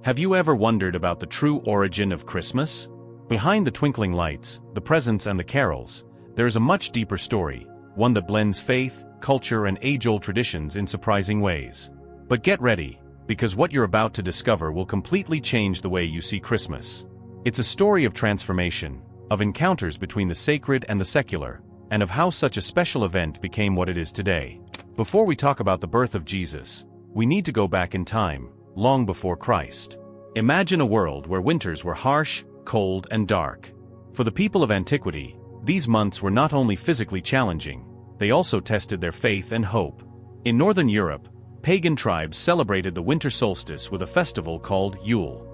Have you ever wondered about the true origin of Christmas? Behind the twinkling lights, the presents and the carols, there is a much deeper story, one that blends faith, culture and age-old traditions in surprising ways. But get ready, because what you're about to discover will completely change the way you see Christmas. It's a story of transformation, of encounters between the sacred and the secular, and of how such a special event became what it is today. Before we talk about the birth of Jesus, we need to go back in time, long before Christ. Imagine a world where winters were harsh, cold, and dark. For the people of antiquity, these months were not only physically challenging, they also tested their faith and hope. In northern Europe, pagan tribes celebrated the winter solstice with a festival called Yule.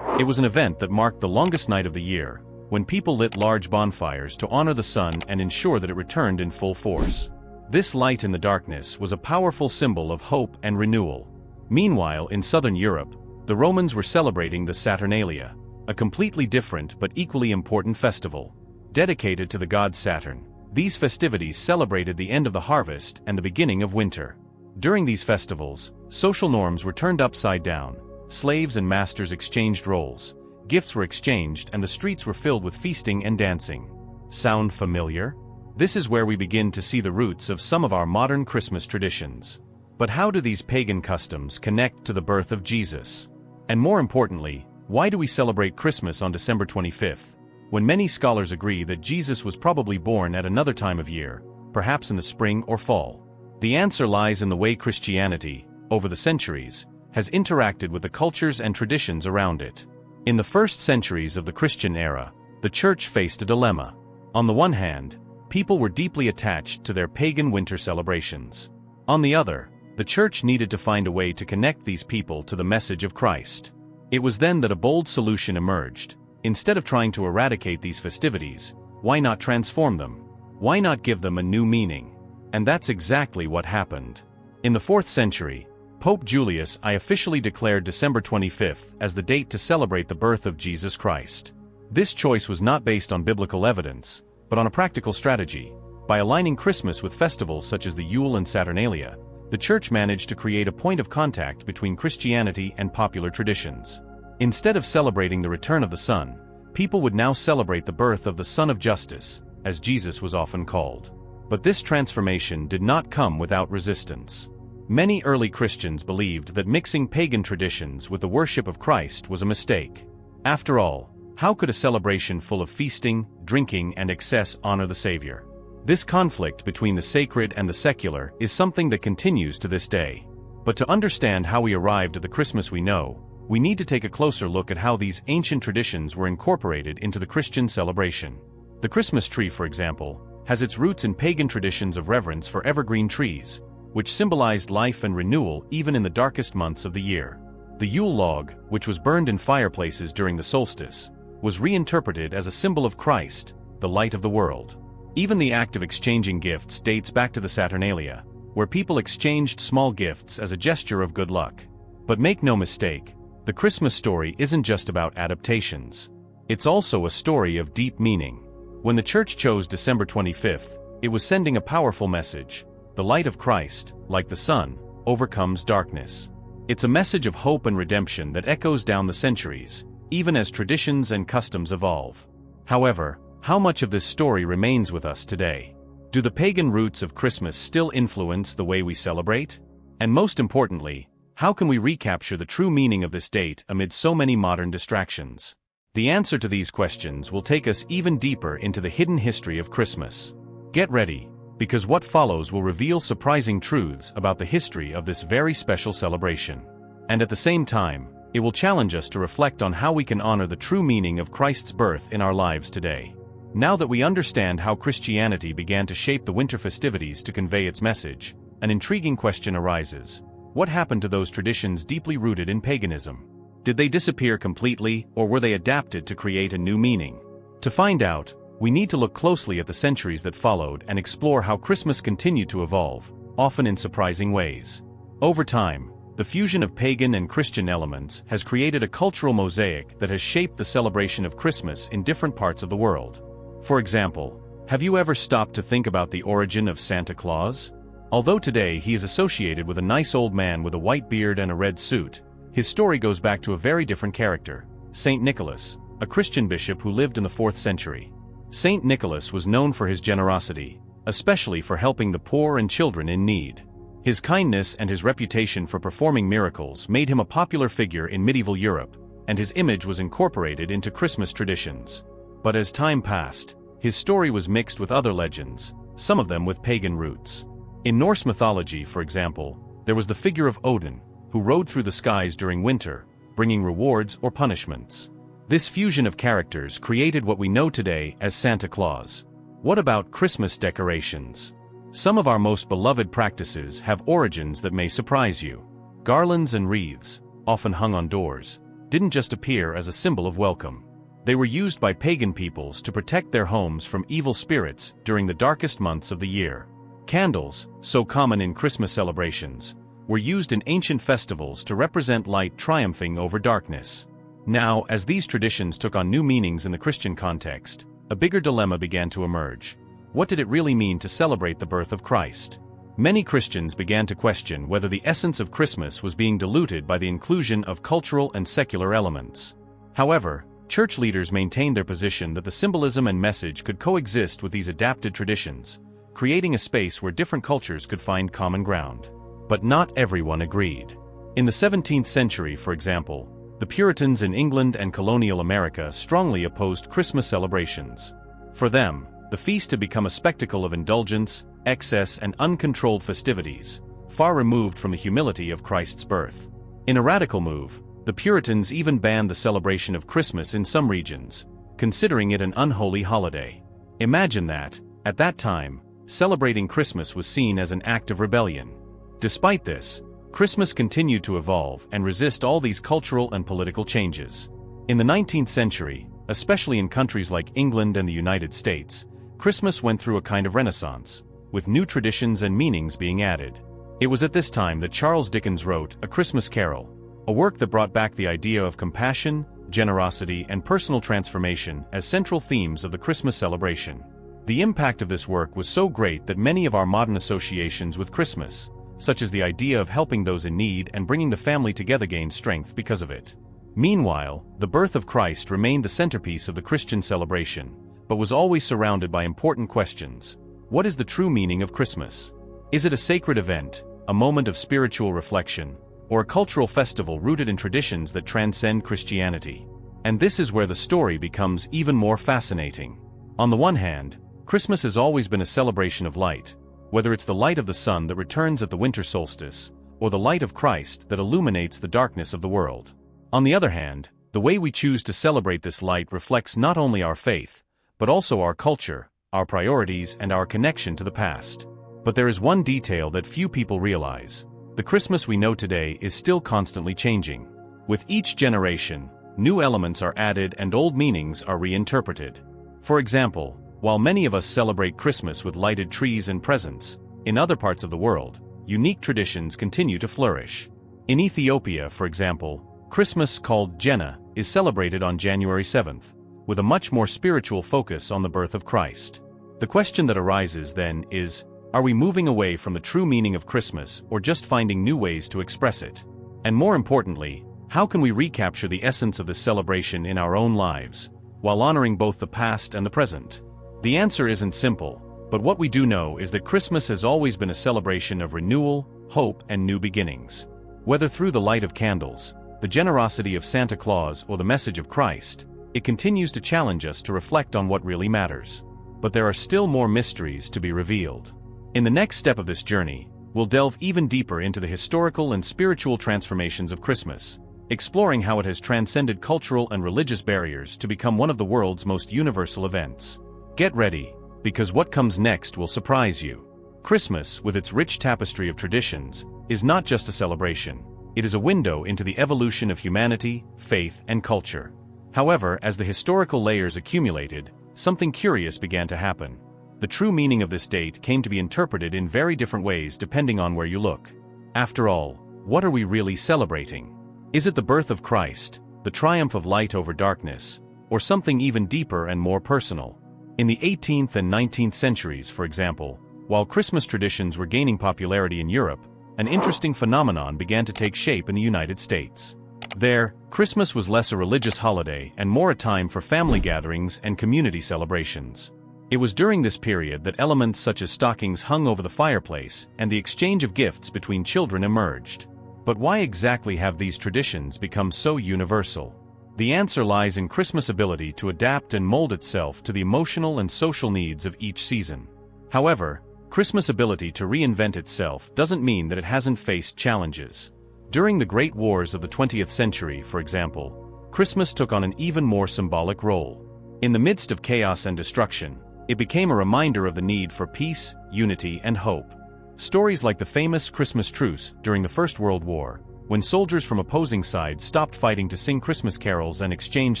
It was an event that marked the longest night of the year, when people lit large bonfires to honor the sun and ensure that it returned in full force. This light in the darkness was a powerful symbol of hope and renewal. Meanwhile, in southern Europe, the Romans were celebrating the Saturnalia, a completely different but equally important festival. Dedicated to the god Saturn, these festivities celebrated the end of the harvest and the beginning of winter. During these festivals, social norms were turned upside down, slaves and masters exchanged roles, gifts were exchanged and the streets were filled with feasting and dancing. Sound familiar? This is where we begin to see the roots of some of our modern Christmas traditions. But how do these pagan customs connect to the birth of Jesus? And more importantly, why do we celebrate Christmas on December 25th, when many scholars agree that Jesus was probably born at another time of year, perhaps in the spring or fall? The answer lies in the way Christianity, over the centuries, has interacted with the cultures and traditions around it. In the first centuries of the Christian era, the Church faced a dilemma. On the one hand, people were deeply attached to their pagan winter celebrations. On the other, the Church needed to find a way to connect these people to the message of Christ. It was then that a bold solution emerged. Instead of trying to eradicate these festivities, why not transform them? Why not give them a new meaning? And that's exactly what happened. In the 4th century, Pope Julius I officially declared December 25th as the date to celebrate the birth of Jesus Christ. This choice was not based on biblical evidence, but on a practical strategy. By aligning Christmas with festivals such as the Yule and Saturnalia, the Church managed to create a point of contact between Christianity and popular traditions. Instead of celebrating the return of the sun, people would now celebrate the birth of the Son of Justice, as Jesus was often called. But this transformation did not come without resistance. Many early Christians believed that mixing pagan traditions with the worship of Christ was a mistake. After all, how could a celebration full of feasting, drinking, and excess honor the Savior? This conflict between the sacred and the secular is something that continues to this day. But to understand how we arrived at the Christmas we know, we need to take a closer look at how these ancient traditions were incorporated into the Christian celebration. The Christmas tree, for example, has its roots in pagan traditions of reverence for evergreen trees, which symbolized life and renewal even in the darkest months of the year. The Yule log, which was burned in fireplaces during the solstice, was reinterpreted as a symbol of Christ, the light of the world. Even the act of exchanging gifts dates back to the Saturnalia, where people exchanged small gifts as a gesture of good luck. But make no mistake, the Christmas story isn't just about adaptations. It's also a story of deep meaning. When the Church chose December 25th, it was sending a powerful message. The light of Christ, like the sun, overcomes darkness. It's a message of hope and redemption that echoes down the centuries, even as traditions and customs evolve. However, how much of this story remains with us today? Do the pagan roots of Christmas still influence the way we celebrate? And most importantly, how can we recapture the true meaning of this date amid so many modern distractions? The answer to these questions will take us even deeper into the hidden history of Christmas. Get ready, because what follows will reveal surprising truths about the history of this very special celebration. And at the same time, it will challenge us to reflect on how we can honor the true meaning of Christ's birth in our lives today. Now that we understand how Christianity began to shape the winter festivities to convey its message, an intriguing question arises. What happened to those traditions deeply rooted in paganism? Did they disappear completely, or were they adapted to create a new meaning? To find out, we need to look closely at the centuries that followed and explore how Christmas continued to evolve, often in surprising ways. Over time, the fusion of pagan and Christian elements has created a cultural mosaic that has shaped the celebration of Christmas in different parts of the world. For example, have you ever stopped to think about the origin of Santa Claus? Although today he is associated with a nice old man with a white beard and a red suit, His story goes back to a very different character, Saint Nicholas, a Christian bishop who lived in the 4th century. Saint Nicholas was known for his generosity, especially for helping the poor and children in need. His kindness and his reputation for performing miracles made him a popular figure in medieval Europe, and his image was incorporated into Christmas traditions. But as time passed, his story was mixed with other legends, some of them with pagan roots. In Norse mythology, for example, there was the figure of Odin, who rode through the skies during winter, bringing rewards or punishments. This fusion of characters created what we know today as Santa Claus. What about Christmas decorations? Some of our most beloved practices have origins that may surprise you. Garlands and wreaths, often hung on doors, didn't just appear as a symbol of welcome. They were used by pagan peoples to protect their homes from evil spirits during the darkest months of the year. Candles, so common in Christmas celebrations, were used in ancient festivals to represent light triumphing over darkness. Now, as these traditions took on new meanings in the Christian context, a bigger dilemma began to emerge. What did it really mean to celebrate the birth of Christ? Many Christians began to question whether the essence of Christmas was being diluted by the inclusion of cultural and secular elements. However, church leaders maintained their position that the symbolism and message could coexist with these adapted traditions, creating a space where different cultures could find common ground. But not everyone agreed. In the 17th century, for example, the Puritans in England and colonial America strongly opposed Christmas celebrations. For them, the feast had become a spectacle of indulgence, excess, and uncontrolled festivities, far removed from the humility of Christ's birth. In a radical move, the Puritans even banned the celebration of Christmas in some regions, considering it an unholy holiday. Imagine that, at that time, celebrating Christmas was seen as an act of rebellion. Despite this, Christmas continued to evolve and resist all these cultural and political changes. In the 19th century, especially in countries like England and the United States, Christmas went through a kind of renaissance, with new traditions and meanings being added. It was at this time that Charles Dickens wrote A Christmas Carol, a work that brought back the idea of compassion, generosity, and personal transformation as central themes of the Christmas celebration. The impact of this work was so great that many of our modern associations with Christmas, such as the idea of helping those in need and bringing the family together, gained strength because of it. Meanwhile, the birth of Christ remained the centerpiece of the Christian celebration, but was always surrounded by important questions. What is the true meaning of Christmas? Is it a sacred event, a moment of spiritual reflection, or a cultural festival rooted in traditions that transcend Christianity? And this is where the story becomes even more fascinating. On the one hand, Christmas has always been a celebration of light, whether it's the light of the sun that returns at the winter solstice, or the light of Christ that illuminates the darkness of the world. On the other hand, the way we choose to celebrate this light reflects not only our faith, but also our culture, our priorities, and our connection to the past. But there is one detail that few people realize. The Christmas we know today is still constantly changing. With each generation, new elements are added and old meanings are reinterpreted. For example, while many of us celebrate Christmas with lighted trees and presents, in other parts of the world, unique traditions continue to flourish. In Ethiopia, for example, Christmas, called Jenna, is celebrated on January 7th, with a much more spiritual focus on the birth of Christ. The question that arises then is, are we moving away from the true meaning of Christmas or just finding new ways to express it? And more importantly, how can we recapture the essence of this celebration in our own lives, while honoring both the past and the present? The answer isn't simple, but what we do know is that Christmas has always been a celebration of renewal, hope, and new beginnings. Whether through the light of candles, the generosity of Santa Claus, or the message of Christ, it continues to challenge us to reflect on what really matters. But there are still more mysteries to be revealed. In the next step of this journey, we'll delve even deeper into the historical and spiritual transformations of Christmas, exploring how it has transcended cultural and religious barriers to become one of the world's most universal events. Get ready, because what comes next will surprise you. Christmas, with its rich tapestry of traditions, is not just a celebration. It is a window into the evolution of humanity, faith, and culture. However, as the historical layers accumulated, something curious began to happen. The true meaning of this date came to be interpreted in very different ways depending on where you look. After all, what are we really celebrating? Is it the birth of Christ, the triumph of light over darkness, or something even deeper and more personal? In the 18th and 19th centuries, for example, while Christmas traditions were gaining popularity in Europe, an interesting phenomenon began to take shape in the United States. There, Christmas was less a religious holiday and more a time for family gatherings and community celebrations. It was during this period that elements such as stockings hung over the fireplace and the exchange of gifts between children emerged. But why exactly have these traditions become so universal? The answer lies in Christmas' ability to adapt and mold itself to the emotional and social needs of each season. However, Christmas' ability to reinvent itself doesn't mean that it hasn't faced challenges. During the Great Wars of the 20th century, for example, Christmas took on an even more symbolic role. In the midst of chaos and destruction, it became a reminder of the need for peace, unity, and hope. Stories like the famous Christmas truce during the First World War, when soldiers from opposing sides stopped fighting to sing Christmas carols and exchange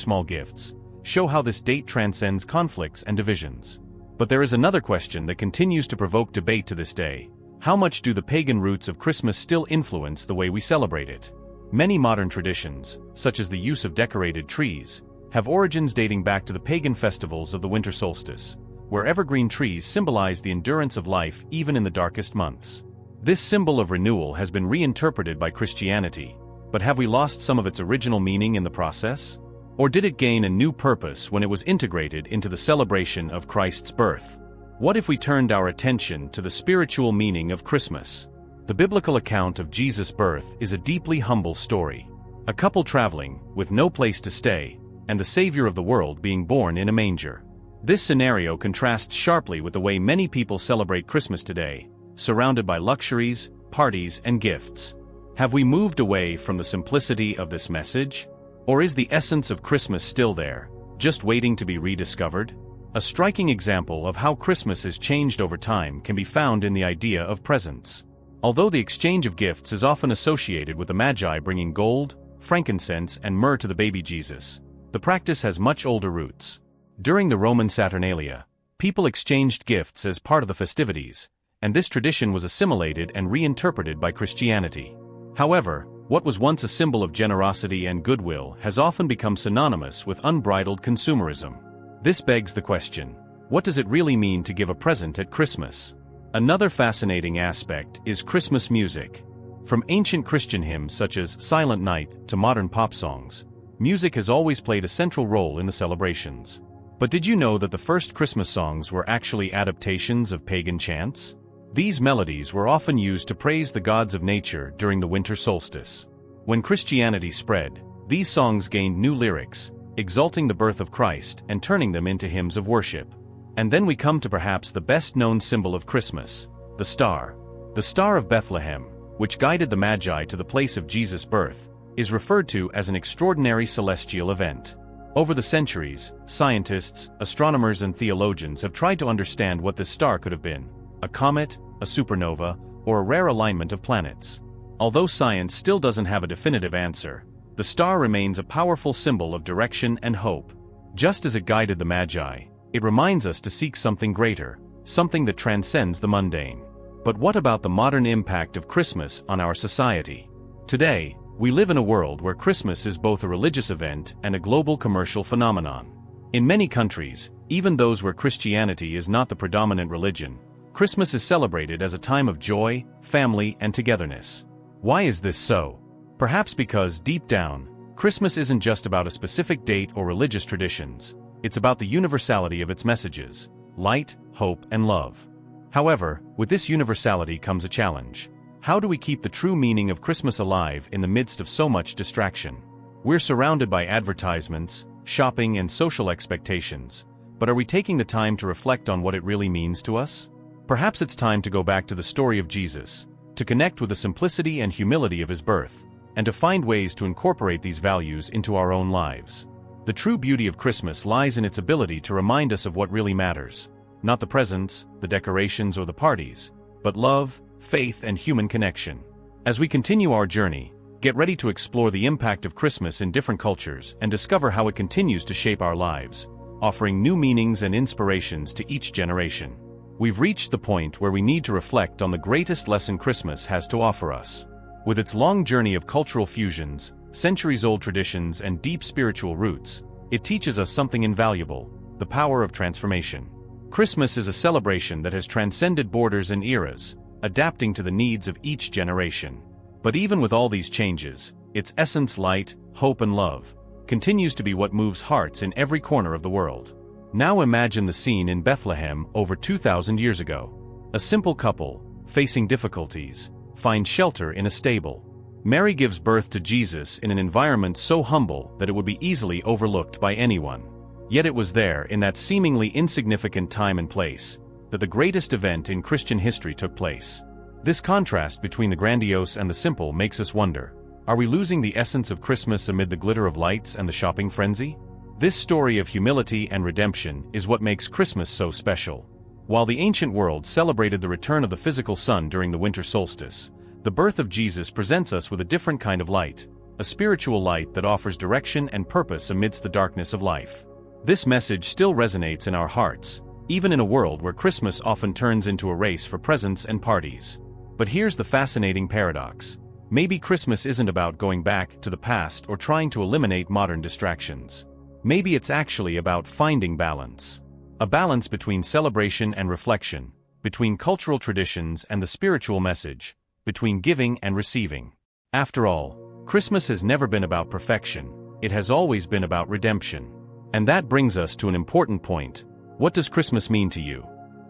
small gifts, show how this date transcends conflicts and divisions. But there is another question that continues to provoke debate to this day. How much do the pagan roots of Christmas still influence the way we celebrate it? Many modern traditions, such as the use of decorated trees, have origins dating back to the pagan festivals of the winter solstice, where evergreen trees symbolize the endurance of life even in the darkest months. This symbol of renewal has been reinterpreted by Christianity, but have we lost some of its original meaning in the process? Or did it gain a new purpose when it was integrated into the celebration of Christ's birth? What if we turned our attention to the spiritual meaning of Christmas? The biblical account of Jesus' birth is a deeply humble story. A couple traveling, with no place to stay, and the Savior of the world being born in a manger. This scenario contrasts sharply with the way many people celebrate Christmas today, surrounded by luxuries, parties, and gifts. Have we moved away from the simplicity of this message? Or is the essence of Christmas still there, just waiting to be rediscovered? A striking example of how Christmas has changed over time can be found in the idea of presents. Although the exchange of gifts is often associated with the Magi bringing gold, frankincense, and myrrh to the baby Jesus, the practice has much older roots. During the Roman Saturnalia, people exchanged gifts as part of the festivities, and this tradition was assimilated and reinterpreted by Christianity. However, what was once a symbol of generosity and goodwill has often become synonymous with unbridled consumerism. This begs the question, what does it really mean to give a present at Christmas? Another fascinating aspect is Christmas music. From ancient Christian hymns such as Silent Night to modern pop songs, music has always played a central role in the celebrations. But did you know that the first Christmas songs were actually adaptations of pagan chants? These melodies were often used to praise the gods of nature during the winter solstice. When Christianity spread, these songs gained new lyrics, exalting the birth of Christ and turning them into hymns of worship. And then we come to perhaps the best-known symbol of Christmas, the star. The Star of Bethlehem, which guided the Magi to the place of Jesus' birth, is referred to as an extraordinary celestial event. Over the centuries, scientists, astronomers, and theologians have tried to understand what this star could have been: a comet, a supernova, or a rare alignment of planets. Although science still doesn't have a definitive answer, the star remains a powerful symbol of direction and hope. Just as it guided the Magi, it reminds us to seek something greater, something that transcends the mundane. But what about the modern impact of Christmas on our society? Today, we live in a world where Christmas is both a religious event and a global commercial phenomenon. In many countries, even those where Christianity is not the predominant religion, Christmas is celebrated as a time of joy, family, and togetherness. Why is this so? Perhaps because, deep down, Christmas isn't just about a specific date or religious traditions, it's about the universality of its messages: light, hope, and love. However, with this universality comes a challenge. How do we keep the true meaning of Christmas alive in the midst of so much distraction? We're surrounded by advertisements, shopping, and social expectations, but are we taking the time to reflect on what it really means to us? Perhaps it's time to go back to the story of Jesus, to connect with the simplicity and humility of his birth, and to find ways to incorporate these values into our own lives. The true beauty of Christmas lies in its ability to remind us of what really matters, not the presents, the decorations, or the parties, but love, faith, and human connection. As we continue our journey, get ready to explore the impact of Christmas in different cultures and discover how it continues to shape our lives, offering new meanings and inspirations to each generation. We've reached the point where we need to reflect on the greatest lesson Christmas has to offer us. With its long journey of cultural fusions, centuries-old traditions, and deep spiritual roots, it teaches us something invaluable: the power of transformation. Christmas is a celebration that has transcended borders and eras, adapting to the needs of each generation. But even with all these changes, its essence light, hope and love, continues to be what moves hearts in every corner of the world. Now imagine the scene in Bethlehem over 2,000 years ago. A simple couple, facing difficulties, find shelter in a stable. Mary gives birth to Jesus in an environment so humble that it would be easily overlooked by anyone. Yet it was there, in that seemingly insignificant time and place, that the greatest event in Christian history took place. This contrast between the grandiose and the simple makes us wonder, are we losing the essence of Christmas amid the glitter of lights and the shopping frenzy? This story of humility and redemption is what makes Christmas so special. While the ancient world celebrated the return of the physical sun during the winter solstice, the birth of Jesus presents us with a different kind of light, a spiritual light that offers direction and purpose amidst the darkness of life. This message still resonates in our hearts, even in a world where Christmas often turns into a race for presents and parties. But here's the fascinating paradox. Maybe Christmas isn't about going back to the past or trying to eliminate modern distractions. Maybe it's actually about finding balance. A balance between celebration and reflection, between cultural traditions and the spiritual message, between giving and receiving. After all, Christmas has never been about perfection, it has always been about redemption. And that brings us to an important point. What does Christmas mean to you?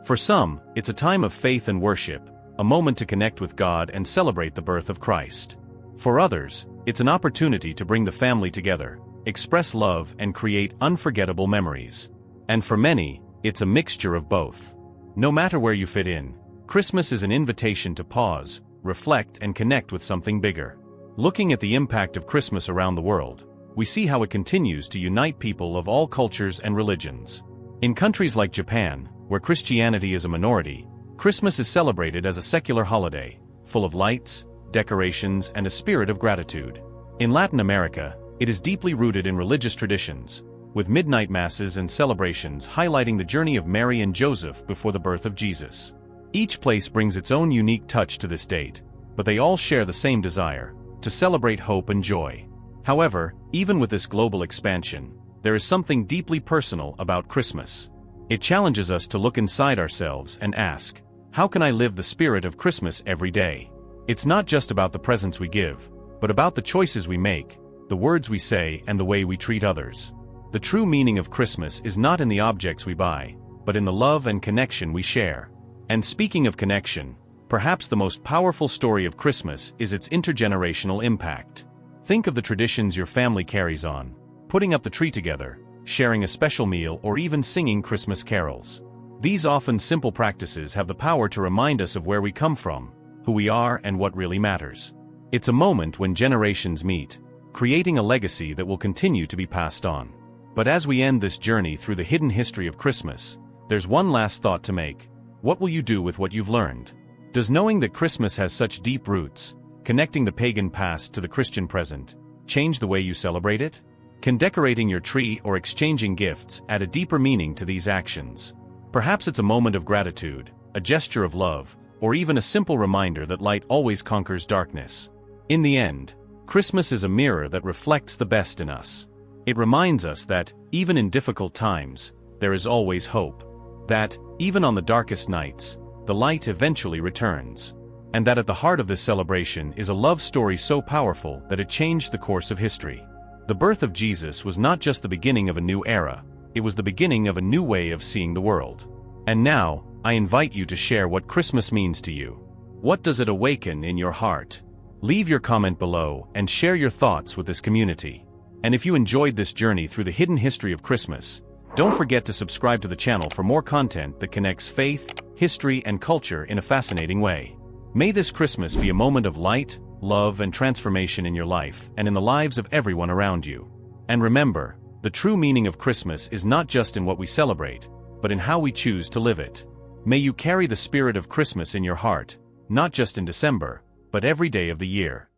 For some, it's a time of faith and worship, a moment to connect with God and celebrate the birth of Christ. For others, it's an opportunity to bring the family together, express love and create unforgettable memories. And for many, it's a mixture of both. No matter where you fit in, Christmas is an invitation to pause, reflect and connect with something bigger. Looking at the impact of Christmas around the world, we see how it continues to unite people of all cultures and religions. In countries like Japan, where Christianity is a minority, Christmas is celebrated as a secular holiday, full of lights, decorations, and a spirit of gratitude. In Latin America, it is deeply rooted in religious traditions, with midnight masses and celebrations highlighting the journey of Mary and Joseph before the birth of Jesus. Each place brings its own unique touch to this date, but they all share the same desire, to celebrate hope and joy. However, even with this global expansion, there is something deeply personal about Christmas. It challenges us to look inside ourselves and ask, how can I live the spirit of Christmas every day? It's not just about the presents we give, but about the choices we make, the words we say, and the way we treat others. The true meaning of Christmas is not in the objects we buy, but in the love and connection we share. And speaking of connection, perhaps the most powerful story of Christmas is its intergenerational impact. Think of the traditions your family carries on, putting up the tree together, sharing a special meal, or even singing Christmas carols. These often simple practices have the power to remind us of where we come from, who we are, and what really matters. It's a moment when generations meet, creating a legacy that will continue to be passed on. But as we end this journey through the hidden history of Christmas, there's one last thought to make. What will you do with what you've learned? Does knowing that Christmas has such deep roots, connecting the pagan past to the Christian present, change the way you celebrate it? Can decorating your tree or exchanging gifts add a deeper meaning to these actions? Perhaps it's a moment of gratitude, a gesture of love, or even a simple reminder that light always conquers darkness. In the end, Christmas is a mirror that reflects the best in us. It reminds us that, even in difficult times, there is always hope. That, even on the darkest nights, the light eventually returns. And that at the heart of this celebration is a love story so powerful that it changed the course of history. The birth of Jesus was not just the beginning of a new era, it was the beginning of a new way of seeing the world. And now, I invite you to share what Christmas means to you. What does it awaken in your heart? Leave your comment below and share your thoughts with this community. And if you enjoyed this journey through the hidden history of Christmas, don't forget to subscribe to the channel for more content that connects faith, history, and culture in a fascinating way. May this Christmas be a moment of light, love, and transformation in your life and in the lives of everyone around you. And remember, the true meaning of Christmas is not just in what we celebrate, but in how we choose to live it. May you carry the spirit of Christmas in your heart, not just in December, but every day of the year.